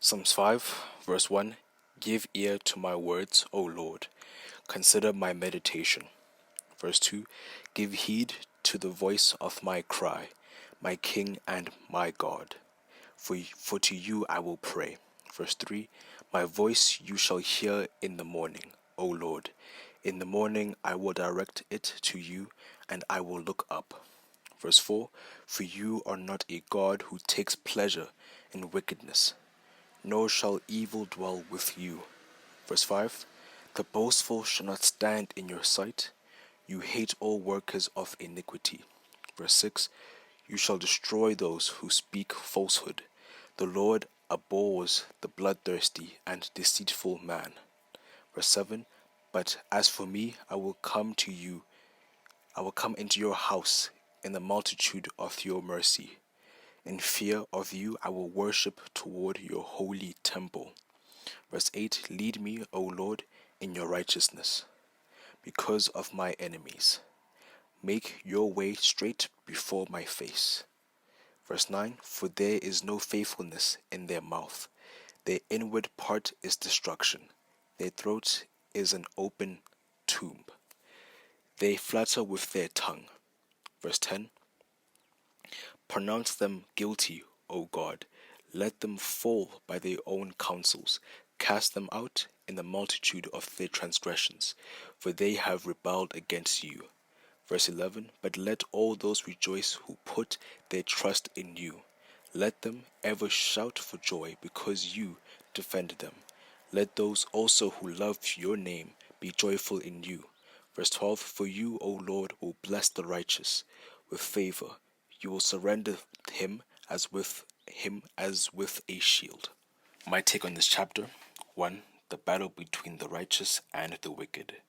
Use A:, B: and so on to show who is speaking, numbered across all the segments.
A: Psalms 5, verse 1. Give ear to my words, O Lord. Consider my meditation. Verse 2. Give heed to the voice of my cry, my King and my God. For to you I will pray. Verse 3. My voice you shall hear in the morning, O Lord. In the morning I will direct it to you, and I will look up. Verse 4. For you are not a God who takes pleasure in wickedness, nor shall evil dwell with you. Verse 5. The boastful shall not stand in your sight. You hate all workers of iniquity. Verse 6. You shall destroy those who speak falsehood. The Lord abhors the bloodthirsty and deceitful man. Verse 7. But as for me, I will come into your house in the multitude of your mercy. In fear of you I will worship toward your holy temple. Verse 8. Lead me, O Lord, in your righteousness, because of my enemies. Make your way straight before my face. Verse 9. For there is no faithfulness in their mouth. Their inward part is destruction. Their throat is an open tomb. They flatter with their tongue. Verse 10. Pronounce them guilty, O God. Let them fall by their own counsels. Cast them out in the multitude of their transgressions, for they have rebelled against you. Verse 11. But let all those rejoice who put their trust in you. Let them ever shout for joy because you defend them. Let those also who love your name be joyful in you. Verse 12. For you, O Lord, will bless the righteous with favor. You will surrender him as with a shield. My take on this chapter: 1. The battle between the righteous and the wicked.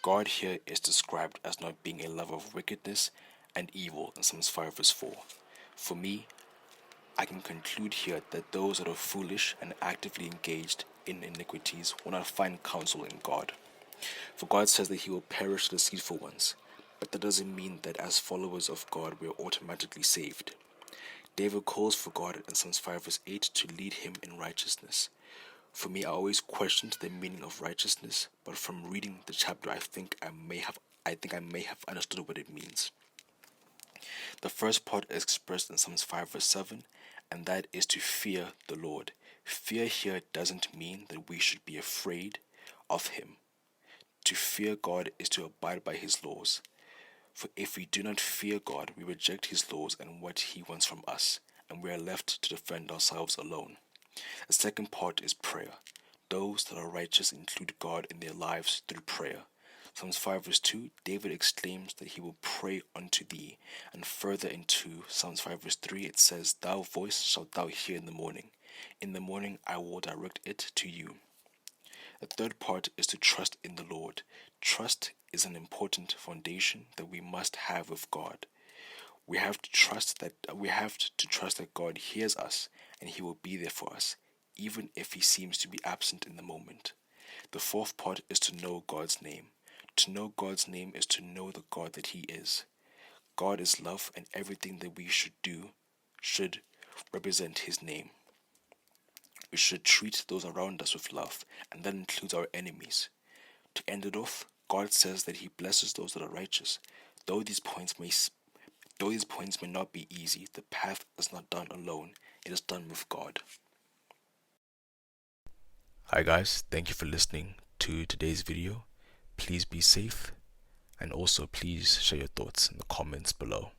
A: God here is described as not being a lover of wickedness and evil in Psalms 5 verse 4. For me, I can conclude here that those that are foolish and actively engaged in iniquities will not find counsel in God. For God says that he will perish the deceitful ones, but that doesn't mean that as followers of God we are automatically saved. David calls for God in Psalms 5 verse 8 to lead him in righteousness. For me, I always questioned the meaning of righteousness, but from reading the chapter, I think I may have understood what it means. The first part is expressed in Psalms 5 verse 7, and that is to fear the Lord. Fear here doesn't mean that we should be afraid of him. To fear God is to abide by his laws. For if we do not fear God, we reject his laws and what he wants from us, and we are left to defend ourselves alone. The second part is prayer. Those that are righteous include God in their lives through prayer. Psalms 5 verse 2, David exclaims that he will pray unto thee. And further into Psalms 5 verse 3, it says, Thou voice shalt thou hear in the morning. In the morning I will direct it to you. The third part is to trust in the Lord. Trust is an important foundation that we must have with God. We have to trust that God hears us and he will be there for us, even if he seems to be absent in the moment. The fourth part is to know God's name. To know God's name is to know the God that he is. God is love, and everything that we should do should represent his name. We should treat those around us with love, and that includes our enemies. To end it off, God says that he blesses those that are righteous. Though these points may not be easy, the path is not done alone. It is done with God. Hi guys, thank you for listening to today's video. Please be safe, and also please share your thoughts in the comments below.